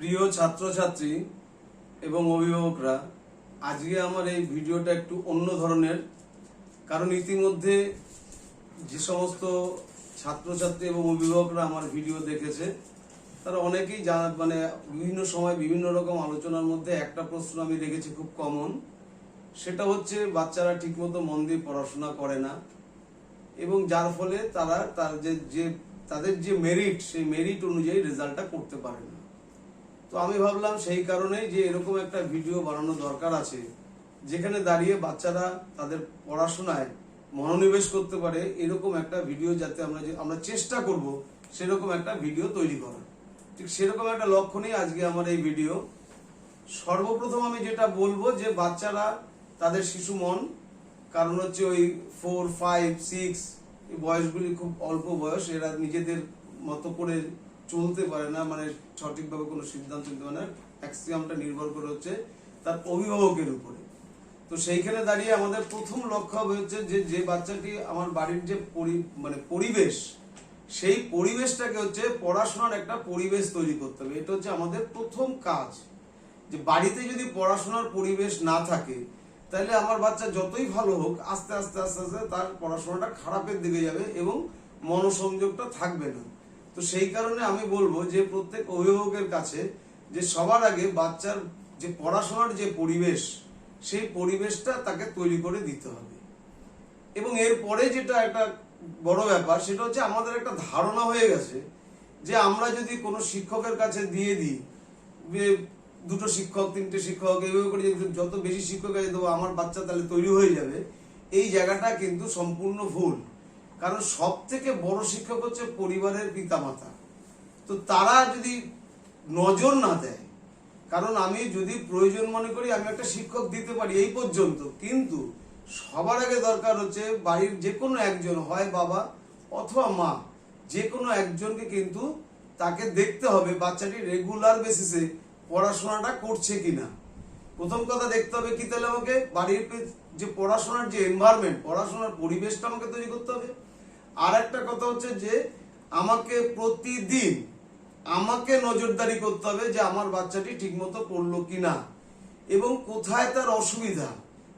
প্রিয় ছাত্রছাত্রী এবং অভিভাবকরা, আজকে আমার এই ভিডিওটা একটু অন্য ধরনের। কারণ ইতিমধ্যে যে সমস্ত ছাত্রছাত্রী এবং অভিভাবকরা আমার ভিডিও দেখেছে তারা অনেকেই বিভিন্ন সময় বিভিন্ন রকম আলোচনার মধ্যে একটা প্রশ্ন আমি দেখেছি খুব কমন। সেটা হচ্ছে বাচ্চারা ঠিকমতো মন দিয়ে পড়াশোনা করে না এবং যার ফলে তারা তাদের যে মেরিট, সেই মেরিট অনুযায়ী রেজাল্টটা করতে পারে না। তো আমি ভাবলাম সেই কারণেই যে এরকম একটা ভিডিও বানানো দরকার আছে, যেখানে দাঁড়িয়ে বাচ্চারা তাদের পড়াশোনায় মনোনিবেশ করতে পারে। এরকম একটা ভিডিও যাতে আমরা চেষ্টা করব সেরকম একটা ভিডিও তৈরি করা। ঠিক সেরকম একটা লক্ষ্য নিয়ে আজকে আমার এই ভিডিও। সর্বপ্রথম আমি যেটা বলবো যে বাচ্চারা তাদের শিশু মন, কারণ হচ্ছে ওই 4, 5, 6 এই বয়সগুলি খুব অল্প বয়স, এরা নিজেদের মতো করে চলতে পারে না, সঠিকভাবে কোনো সিদ্ধান্ত নিতে পারে না। ম্যাক্সিমামটা নির্ভর করে হচ্ছে তার অভিভাবকের উপরে। তো সেইখানে দাঁড়িয়ে আমাদের প্রথম লক্ষ্য হচ্ছে যে বাচ্চাটি আমার বাড়ির যে পরিবেশ, সেই পরিবেশটাকে হচ্ছে পড়াশোনার একটা পরিবেশ তৈরি করতে হবে। এটা হচ্ছে আমাদের প্রথম কাজ। যে বাড়িতে যদি পড়াশোনার পরিবেশ না থাকে, তাহলে আমার বাচ্চা যতই ভালো হোক, আস্তে আস্তে আস্তে আস্তে তার পড়াশোনাটা খারাপের দিকে যাবে এবং মনোসংযোগটা থাকবে না। তো সেই কারণে আমি বলবো যে প্রত্যেক অভিভাবকের কাছে যে সবার আগে বাচ্চার যে পড়াশোনার যে পরিবেশ, সেই পরিবেশটা তাকে তৈরি করে দিতে হবে। এবং এরপরে যেটা একটা বড় ব্যাপার, সেটা হচ্ছে আমাদের একটা ধারণা হয়ে গেছে যে আমরা যদি কোনো শিক্ষকের কাছে দিয়ে দিই, 2টো শিক্ষক, 3টে শিক্ষক, এইভাবে করে যত বেশি শিক্ষক কাছে দেবো আমার বাচ্চা তাহলে তৈরি হয়ে যাবে। এই জায়গাটা কিন্তু সম্পূর্ণ ভুল। কারণ সব থেকে বড় শিক্ষক হচ্ছে পরিবারের পিতামাতা। তো তারা যদি নজর না দেয়, কারণ আমি যদি প্রয়োজন মনে করি আমি একটা শিক্ষক দিতে পারি এই পর্যন্ত, কিন্তু সবার আগে দরকার হচ্ছে বাড়ির যে কোনো একজন, হয় বাবা অথবা মা, যে কোনো একজনকে কিন্তু তাকে দেখতে হবে বাচ্চাটি রেগুলার বেসিসে পড়াশোনাটা করছে কিনা। প্রথম কথা দেখতে হবে কি, তাহলে আমাকে বাড়ির যে পড়াশোনার যে এনভায়রনমেন্ট, পড়াশোনার পরিবেশটা আমাকে তৈরি করতে হবে। আর একটা কথা হচ্ছে যে আমাকে প্রতিদিন আমাকে নজরদারি করতে হবে যে আমার বাচ্চাটি ঠিকমতো পড়লো কিনা এবং কোথায় তার অসুবিধা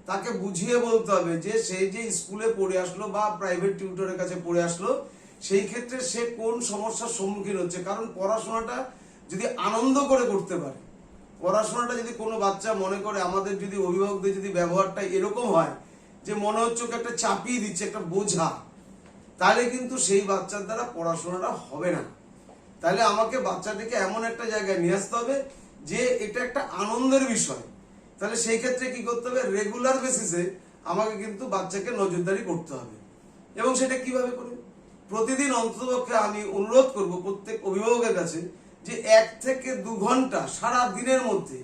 তাকে বুঝিয়ে বলতে হবে। যে সে যে স্কুলে পড়ে আসলো বা প্রাইভেট টিউটরের কাছে পড়ে আসলো, সেই ক্ষেত্রে সে কোন সমস্যার সম্মুখীন হচ্ছে। কারণ পড়াশোনাটা যদি আনন্দ করে করতে পারে, পড়াশোনাটা যদি কোনো বাচ্চা মনে করে, আমাদের যদি অভিভাবকদের যদি ব্যবহারটা এরকম হয় যে মনে হচ্ছে ওকে একটা চাপিয়ে দিচ্ছে, একটা বোঝা, তাহলে কিন্তু সেই বাচ্চার দ্বারা পড়াশোনাটা হবে না। তাহলে আমাকে বাচ্চাটিকে এমন একটা জায়গায় নিয়ে আসতে হবে যে এটা একটা আনন্দের বিষয়। তাহলে সেই ক্ষেত্রে কি করতে হবে, রেগুলার বেসিসে আমাকে কিন্তু বাচ্চাকে নজরদারি করতে হবে। এবং সেটা কিভাবে করে, প্রতিদিন অন্ততপক্ষে আমি অনুরোধ করব প্রত্যেক অভিভাবকের কাছে যে 1 থেকে 2 ঘন্টা সারা দিনের মধ্যে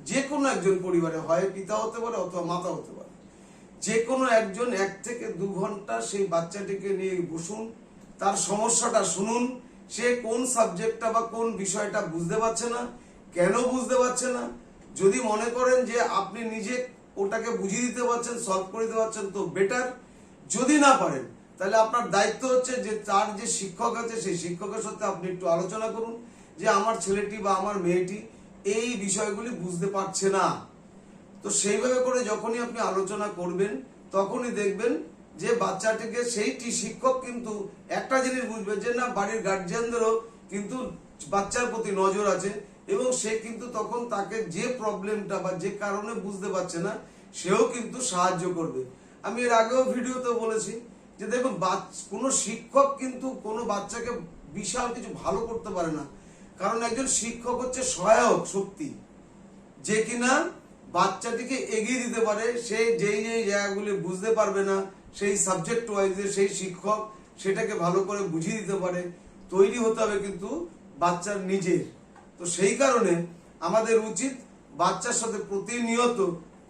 যে কোনো একজন পরিবারে, হয় পিতা হতে পারে অথবা মাতা হতে পারে, যে কোনো একজন 1 থেকে 2 ঘন্টা সেই বাচ্চাটিকে নিয়ে বসুন, তার সমস্যাটা শুনুন। সে কোন সাবজেক্টটা বা কোন বিষয়টা বুঝতে পারছে না, কেন বুঝতে পারছে না। যদি মনে করেন যে আপনি নিজে ওটাকে বুঝিয়ে দিতে পারছেন, সলভ করে দিতে পারছেন, তো বেটার। যদি না পারেন, তাহলে আপনার দায়িত্ব হচ্ছে যে তার যে শিক্ষক আছে সেই শিক্ষকের সাথে আপনি একটু আলোচনা করুন যে আমার ছেলেটি বা আমার মেয়েটি এই বিষয়গুলি বুঝতে পারছে না। তো সেইভাবে করে যখনই আপনি আলোচনা করবেন, তখনই দেখবেন যে বাচ্চাটিকে সেইটি শিক্ষক কিন্তু একটা জিনিস বুঝবে যে না, বাড়ির গার্জিয়ানদেরও কিন্তু বাচ্চার প্রতি নজর আছে এবং সে কিন্তু তখন তাকে যে প্রবলেমটা বা যে কারণে বুঝতে পারছে না, সেও কিন্তু সাহায্য করবে। আমি এর আগেও ভিডিওতে বলেছি যে দেখুন, কোনো শিক্ষক কিন্তু কোনো বাচ্চাকে বিশাল কিছু ভালো করতে পারে না। কারণ একজন শিক্ষক হচ্ছে সহায়ক শক্তি, যে কিনা বাচ্চাটিকে এগিয়ে দিতে পারে। সে যেই জায়গাগুলি বুঝতে পারবে না, সেই সাবজেক্ট ওয়াইজে সেই শিক্ষক সেটাকে ভালো করে বুঝিয়ে দিতে পারে। তৈরি হতে হবে কিন্তু বাচ্চার নিজের। তো সেই কারণে আমাদের উচিত বাচ্চার সাথে প্রতিনিয়ত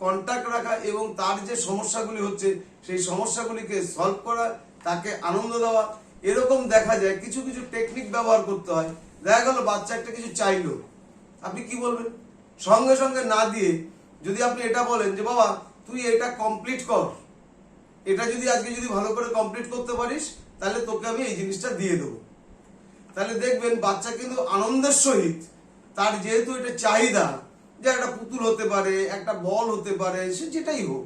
কন্টাক্ট রাখা এবং তার যে সমস্যাগুলি হচ্ছে সেই সমস্যাগুলিকে সলভ করা, তাকে আনন্দ দেওয়া। এরকম দেখা যায় কিছু কিছু টেকনিক ব্যবহার করতে হয়। দেখা গেল বাচ্চা একটা কিছু চাইলো, আপনি কি বলবেন? সঙ্গে সঙ্গে না দিয়ে যদি আপনি এটা বলেন যে বাবা তুই এটা কমপ্লিট কর, এটা যদি আজকে ভালো করে কমপ্লিট করতে পারিস, তাহলে তোকে আমি এই জিনিসটা দিয়ে দেবো। তাহলে দেখবেন বাচ্চা কিন্তু আনন্দের সহিত তার যেহেতু এটা চাহিদা, যে একটা পুতুল হতে পারে, একটা বল হতে পারে, সে যেটাই হোক,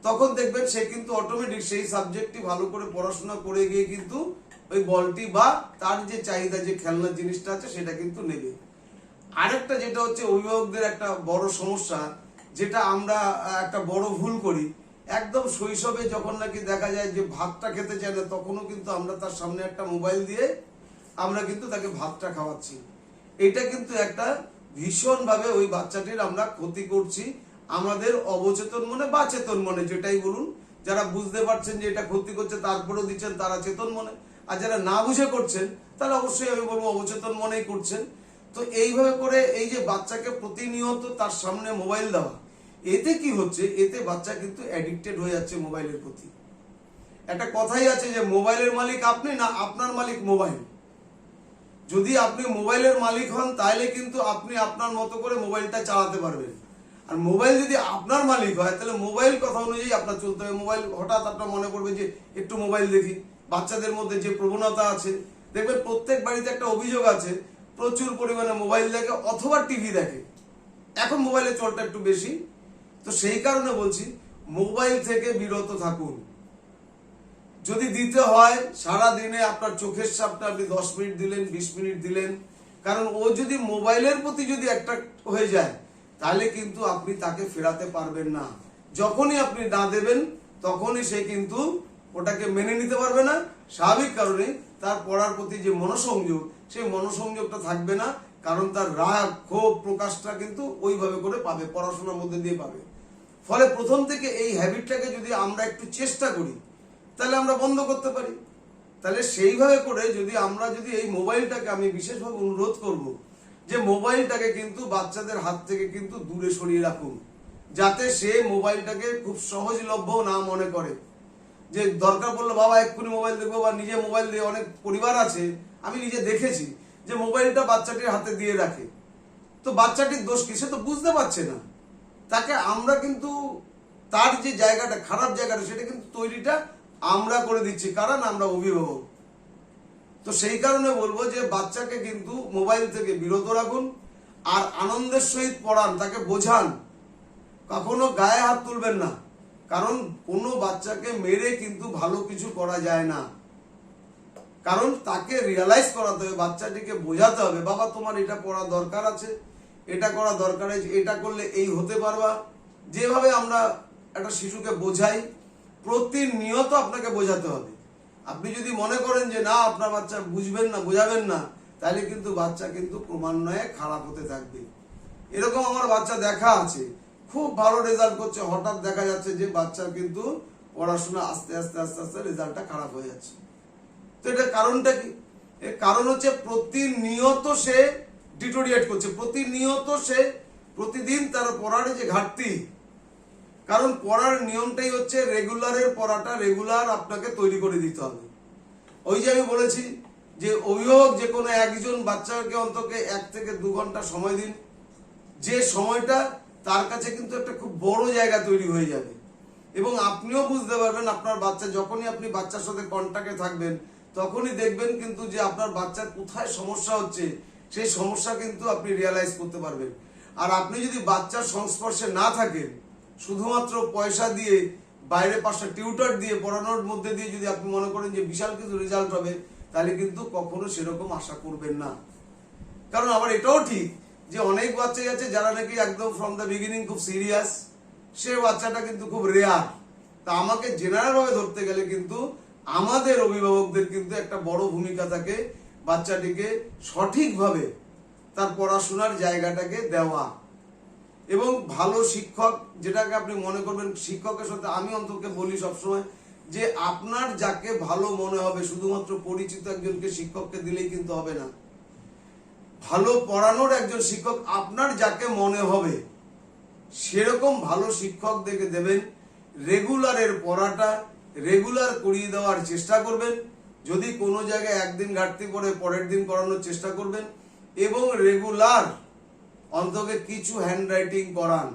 তখন দেখবেন সে কিন্তু অটোমেটিক সেই সাবজেক্টটি ভালো করে পড়াশোনা করে গিয়ে কিন্তু ওই বলটি বা তার যে চাহিদা, যে খেলনার জিনিসটা আছে সেটা কিন্তু নেবে। আরেকটা যেটা হচ্ছে অভিভাবকদের একটা বড় সমস্যা, যেটা আমরা একটা বড় ভুল করি, একদম শৈশবে যখন নাকি দেখা যায় যে ভাতটা খেতে চায় না, তখনও কিন্তু আমরা তার সামনে একটা মোবাইল দিয়ে আমরা কিন্তু তাকে ভাতটা খাওয়াচ্ছি। এটা কিন্তু একটা ভীষণভাবে ওই বাচ্চাটির আমরা ক্ষতি করছি, আমাদের অবচেতন মনে বা চেতন মনে, যেটাই বলুন। যারা বুঝতে পারছেন যে এটা ক্ষতি করছে তারপরেও দিচ্ছেন, তারা চেতন মনে, আর যারা না বুঝে করছেন তারা অবশ্যই আমি বলবো অবচেতন মনেই করছেন। তো এইভাবে করে এই যে বাচ্চাকে প্রতিনিয়ত তার সামনে মোবাইল দেওয়া, এতে কি হচ্ছে, এতে বাচ্চা কিন্তু অ্যাডিক্টেড হয়ে যাচ্ছে মোবাইলের প্রতি। একটা কথাই আছে যে মোবাইলের মালিক আপনি না আপনার মালিক মোবাইল। যদি আপনি মোবাইলের মালিক হন তাহলে কিন্তু আপনি আপনার মতো করে মোবাইলটা চালাতে পারবেন। আর মোবাইল যদি আপনার মালিক হয় তাহলে মোবাইল কথা অনুযায়ী আপনার চলতে হবে। মোবাইল হঠাৎ আপনার মনে পড়বে যে একটু মোবাইল দেখি, বাচ্চাদের মধ্যে যে প্রবণতা আছে, দেখবেন প্রত্যেক বাড়িতে একটা অভিযোগ আছে, প্রচুর পরিমাণে মোবাইল দেখে অথবা টিভি দেখে। এখন মোবাইলের চলটা একটু বেশি। তো সেই কারণে বলছি মোবাইল থেকে বিরত থাকুন। যদি দিতে হয় সারা দিনে আপনার চোখের সামনে আপনি 10 মিনিট দিলেন, 20 মিনিট দিলেন, কারণ ও যদি মোবাইলের প্রতি যদি অ্যাট্রাক্ট হয়ে যায় তাহলে কিন্তু আপনি তাকে ফেরাতে পারবেন না। যখনই আপনি না দেবেন তখনই সে কিন্তু ওটাকে মেনে নিতে পারবে না। স্বাভাবিক কারণে তার পড়ার প্রতি যে মনোসংযোগ, সেই মনোসংযোগটা থাকবে না, কারণ তার রাগ ক্ষোভ প্রকাশটা কিন্তু ওইভাবে করে পাবে, পড়াশোনার মধ্যে দিয়ে পাবে। ফলে প্রথম থেকে এই হ্যাবিটটাকে যদি আমরা একটু চেষ্টা করি তাহলে আমরা বন্ধ করতে পারি। তাহলে সেইভাবে করে যদি আমরা এই মোবাইলটাকে, আমি বিশেষভাবে অনুরোধ করব যে মোবাইলটাকে কিন্তু বাচ্চাদের হাত থেকে কিন্তু দূরে সরিয়ে রাখুন, যাতে সে মোবাইলটাকে খুব সহজলভ্য না মনে করে। যে দরকার পড়লে বাবা এক্ষুনি মোবাইল দেখবো, বা নিজে মোবাইল দিয়ে, অনেক পরিবার আছে আমি নিজে দেখেছি যে মোবাইলটা বাচ্চাটির হাতে দিয়ে রাখে। তো বাচ্চাটির দোষ কি, সে তো বুঝতে পারছে না। তাকে আমরা কিন্তু তার যে জায়গাটা, খারাপ জায়গাটা, সেটা কিন্তু তৈরিটা আমরা করে দিচ্ছি, কারণ আমরা অভিভাবক। তো সেই কারণে বলবো যে বাচ্চাকে কিন্তু মোবাইল থেকে বিরত রাখুন, আর আনন্দের সহিত পড়ান, তাকে বোঝান। কখনো গায়ে হাত তুলবেন না, কারণ কোনো বাচ্চাকে মেরে কিন্তু ভালো কিছু করা যায় না। কারণ তাকে রিয়ালাইজ করাতে হবে, বাচ্চাটিকে বোঝাতে হবে, বাবা তোমার এটা পড়া দরকার আছে, এটা করা দরকার আছে, এটা করলে এই হতে পারবা। যেভাবে আমরা একটা শিশুকে বোঝাই, প্রতিনিয়ত আপনাকে বোঝাতে হবে। আপনি যদি মনে করেন যে না আপনার বাচ্চা বুঝবেন না, বোঝাবেন না, তাহলে কিন্তু বাচ্চা কিন্তু ক্রমান্বয়ে খারাপ হতে থাকবে। এরকম আমার বাচ্চা দেখা আছে, খুব ভালো রেজাল্ট করছে, হঠাৎ দেখা যাচ্ছে যে বাচ্চার কিন্তু পড়াশোনা আস্তে আস্তে আস্তে আস্তে রেজাল্টটা খারাপ হয়ে যাচ্ছে। তো এটার কারণটা কি? এর কারণ হচ্ছে প্রতিনিয়ত সে ডিটোরিয়েট করছে, প্রতিনিয়ত সে প্রতিদিন তার পড়ার যে ঘাটতি। কারণ পড়ার নিয়মটাই হচ্ছে রেগুলারের পড়াটা রেগুলার আপনাকে তৈরি করে দিতে হবে। ওই যে আমি বলেছি যে অভিভাবক যে কোনো একজন বাচ্চাকে অন্তত 1 থেকে 2 ঘন্টা সময় দিন, যে সময়টা তার কাছে কিন্তু একটা খুব বড় জায়গা তৈরি হয়ে যাবে। এবং আপনিও বুঝতে পারবেন আপনার বাচ্চা, যখনই আপনি বাচ্চার সাথে কন্টাক্টে থাকবেন তখনই দেখবেন কিন্তু যে আপনার বাচ্চার কোথায় সমস্যা হচ্ছে, সেই সমস্যা কিন্তু আপনি রিয়ালাইজ করতে পারবেন। আর আপনি যদি বাচ্চার সংস্পর্শে না থাকেন, শুধুমাত্র পয়সা দিয়ে, বাইরে 5টা টিউটর দিয়ে পড়ানোর মধ্যে দিয়ে যদি আপনি মনে করেন যে বিশাল কিছু রেজাল্ট হবে, তাহলে কিন্তু কখনো সেরকম আশা করবেন না। কারণ আবার এটাও ঠিক যে অনেক বাচ্চাই আছে যারা নাকি একদম ফ্রম দ্য বিগিনিং খুব সিরিয়াস, সে বাচ্চাটা কিন্তু খুব রেয়ার। তা আমাকে জেনারেল ভাবে ধরতে গেলে কিন্তু আমাদের অভিভাবকদের কিন্তু একটা বড় ভূমিকা থাকে বাচ্চাটিকে সঠিকভাবে তার পড়াশোনার জায়গাটাকে দেওয়া। এবং ভালো শিক্ষক, যেটাকে আপনি মনে করবেন শিক্ষকের সাথে, আমি অন্তত বলি সবসময় যে আপনার যাকে ভালো মনে হবে, শুধুমাত্র পরিচিত একজনকে শিক্ষককে দিলেই কিন্তু হবে না। ভালো পড়ানোর একজন শিক্ষক আপনার যাকে মনে হবে সেরকম ভালো শিক্ষক দেখে দেবেন। রেগুলারের পড়াটা রেগুলার করিয়ে দেওয়ার চেষ্টা করবেন। যদি কোনো জায়গায় একদিন ঘাটতি পড়ে পরের দিন করানোর চেষ্টা করবেন, এবং রেগুলার অন্তত কিছু হ্যান্ডরাইটিং করান।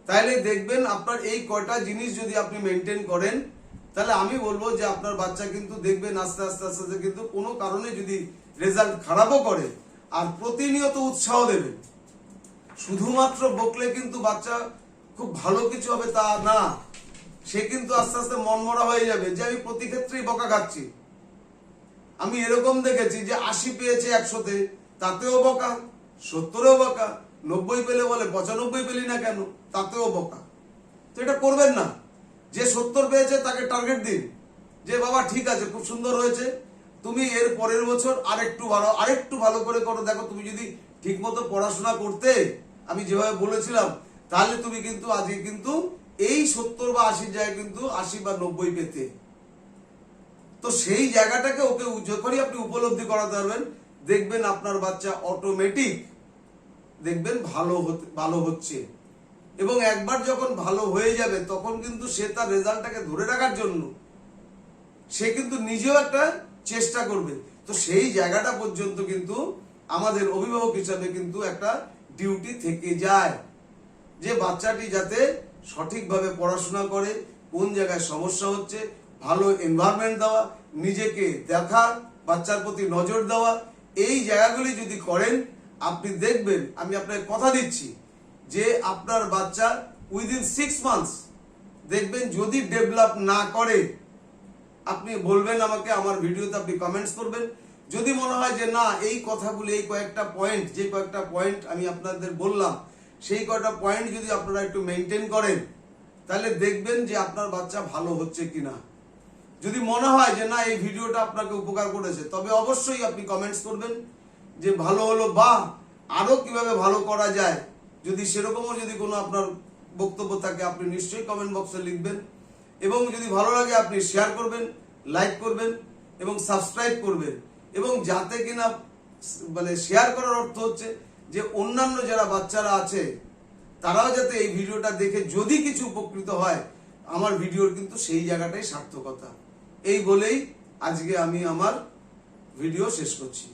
তাইলে দেখবেন আপনার এই কয়টা জিনিস যদি আপনি মেনটেন করেন, তাহলে আমি বলবো যে আপনার বাচ্চা কিন্তু দেখবেন আস্তে আস্তে আস্তে আস্তে কিন্তু কোনো কারণে যদি রেজাল্ট খারাপও করে, আর প্রতিনিয়ত উৎসাহ দেবেন। শুধুমাত্র বকলে কিন্তু বাচ্চা খুব ভালো কিছু হবে তা না, সে কিন্তু আস্তে আস্তে মনমরা হয়ে যাবে যে আমি প্রতি ক্ষেত্রেই বকা খাচ্ছি। আমি এরকম দেখেছি যে 80 পেয়েছে 100-তে, তাতেও বকা, 70-এও বকা, 90 পেলে বলে 95 পেলি না কেন, তাতেও বকা। তো এটা করবেন না। যে 70 পেয়েছে তাকে টার্গেট দিন যে বাবা ঠিক আছে, খুব সুন্দর হয়েছে, তুমি এর পরের বছর আরেকটু ভালো করে করো। দেখো তুমি যদি ঠিক মতো পড়াশোনা করতে, আমি যেভাবে বলেছিলাম, তাহলে তুমি কিন্তু আজকে কিন্তু এই 70 বা 80 জায়গায় কিন্তু 80 বা 90 পেতে। তো সেই জায়গাটাকে ওকে যখনই আপনি উপলব্ধি করাতে পারবেন, দেখবেন আপনার বাচ্চা অটোমেটিক দেখবেন ভালো হচ্ছে। এবং একবার যখন ভালো হয়ে যাবে তখন কিন্তু সে তার রেজাল্টটাকে ধরে রাখার জন্য সে কিন্তু নিজেও একটা চেষ্টা করবে। তো সেই জায়গাটা পর্যন্ত কিন্তু আমাদের অভিভাবক হিসাবে কিন্তু একটা ডিউটি থেকে যায় যে বাচ্চাটি যাতে সঠিকভাবে পড়াশোনা করে, কোন জায়গায় সমস্যা হচ্ছে, ভালো এনভায়রনমেন্ট দেওয়া, নিজেকে দেখা, বাচ্চার প্রতি নজর দেওয়া, এই জায়গাগুলি যদি করেন, আপনি দেখবেন, আমি আপনাকে কথা দিচ্ছি যে আপনার বাচ্চা উইদিন 6 মান্থস দেখবেন যদি ডেভেলপ না করে, আপনি বলবেন আমাকে, আমার ভিডিওতে আপনি কমেন্টস করবেন। যদি মনে হয় যে না এই কথাগুলি, এই কয়েকটা পয়েন্ট আমি আপনাদের বললাম, সেই কয়েকটা পয়েন্ট যদি আপনারা একটু মেনটেন করেন, তাহলে দেখবেন যে আপনার বাচ্চা ভালো হচ্ছে কিনা। যদি মনে হয় যে না এই ভিডিওটা আপনাকে উপকার করেছে, তবে অবশ্যই আপনি কমেন্টস করবেন যে ভালো হলো বা আরো কিভাবে ভালো করা যায়। যদি সেরকমও যদি কোনো আপনার বক্তব্য থাকে, আপনি নিশ্চয়ই কমেন্ট বক্সে লিখবেন। এবং যদি ভালো লাগে আপনি শেয়ার করবেন, লাইক করবেন এবং সাবস্ক্রাইব করবেন। এবং যাতে কিনা মানে শেয়ার করার অর্থ হচ্ছে যে অন্যান্য যারা বাচ্চারা আছে তারাও যাতে এই ভিডিওটা দেখে যদি কিছু উপকৃত হয়, আমার ভিডিওর কিন্তু সেই জায়গাটাই সার্থকতা। এই বলেই আজকে আমি আমার ভিডিও শেষ করছি।